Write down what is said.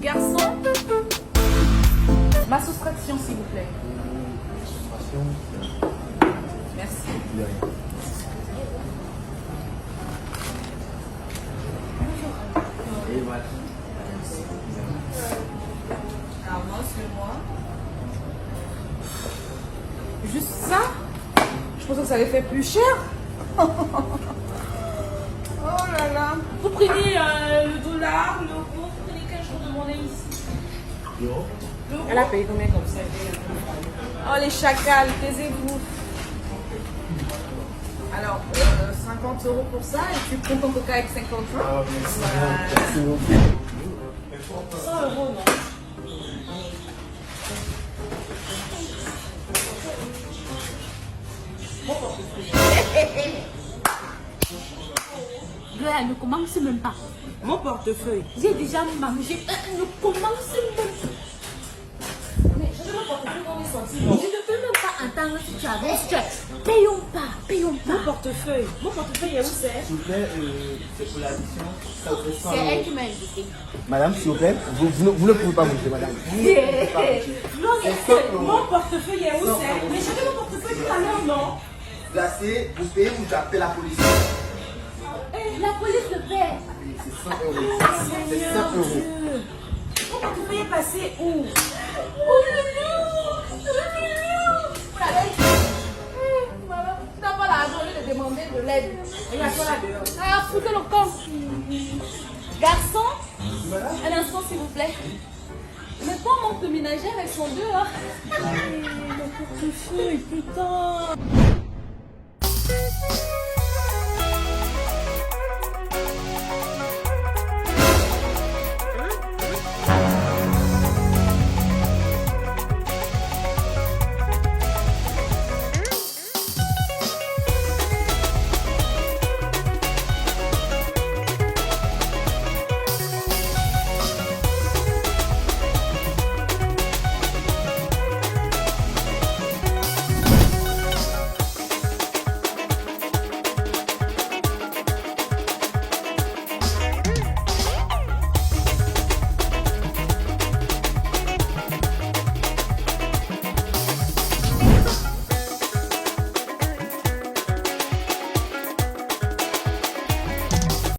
Garçon, ma soustraction s'il vous plaît. Merci. Et voilà. Alors moi, suis-moi. Juste ça? Je pensais que ça allait faire plus cher. Oh là là. Vous prenez le dollar, l'euro, vous prenez quel jour de monnaie ici? L'euro. Elle a payé combien comme ça? Oh les chacals, taisez-vous. Alors, 50 € pour ça et tu prends ton coca avec 50 francs. Ah, merci. Voilà. Merci. 100 € non? Ne commence même pas. Mon portefeuille. J'ai déjà mangé. Ne commence même pas. Mais je ne mon portefeuille qu'on est sorti. Je ne peux même pas entendre si tu avances. Payons pas. Mon portefeuille. Mon portefeuille est où c'est? S'il vous plaît, c'est pour l'addition. Ça vous fait 100 C'est elle euros. qui m'a invité. Madame, s'il vous plaît, vous ne pouvez pas bouger, madame. Vous ne pouvez pas bouger. Non, mais C'est 100 euros. mon portefeuille est où 100 c'est? euros. Mais j'ai mon portefeuille tout à l'heure, non? Placez, vous payez ou j'appelle la police. La police le fait. Oui, c'est 100 euros. C'est 100 euros. Dieu. Mon portefeuille est passé où? Oh le Maman, tu n'as pas l'argent de demander de l'aide. Il y a quoi là-dedans? Ah, foutez le compte. Garçon, Madame, un instant s'il vous plaît. Mais pas mon ménagère, elles sont deux. Hein. Mon portefeuille, putain.